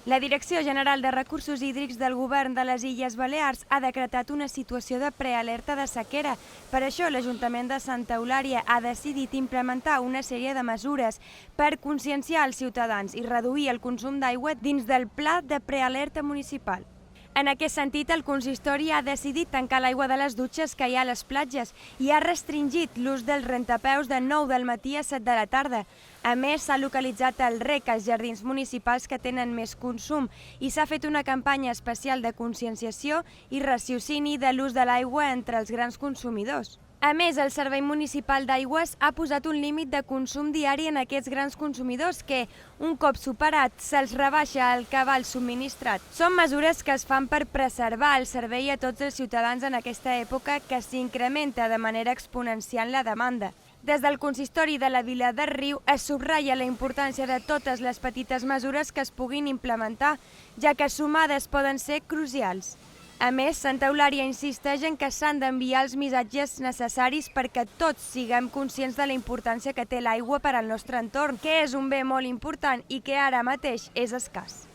La Direcció General de Recursos Hídrics del Govern de les Illes Balears ha decretat una situació de prealerta de sequera. Per això, l'Ajuntament de Santa Eulària ha decidit implementar una sèrie de mesures per conscienciar els ciutadans i reduir el consum d'aigua dins del Pla de Prealerta Municipal. En aquest sentit, el consistori ha decidit tancar l'aigua de les dutxes que hi ha a les platges i ha restringit l'ús dels rentapeus de 9 del matí a 7 de la tarda. A més, s'ha localitzat el rec als jardins municipals que tenen més consum i s'ha fet una campanya especial de conscienciació i raciocini de l'ús de l'aigua entre els grans consumidors. A més, el Servei Municipal d'Aigües ha posat un límit de consum diari en aquests grans consumidors que, un cop superat, se'ls rebaixa el cabal subministrat. Són mesures que es fan per preservar el servei a tots els ciutadans en aquesta època que s'incrementa de manera exponencial la demanda. Des del consistori de la Vila del Riu es subratlla la importància de totes les petites mesures que es puguin implementar, ja que sumades poden ser crucials. A més, Santa Eulària insisteix en que s'han d'enviar els missatges necessaris perquè tots siguem conscients de la importància que té l'aigua per al nostre entorn, que és un bé molt important i que ara mateix és escàs.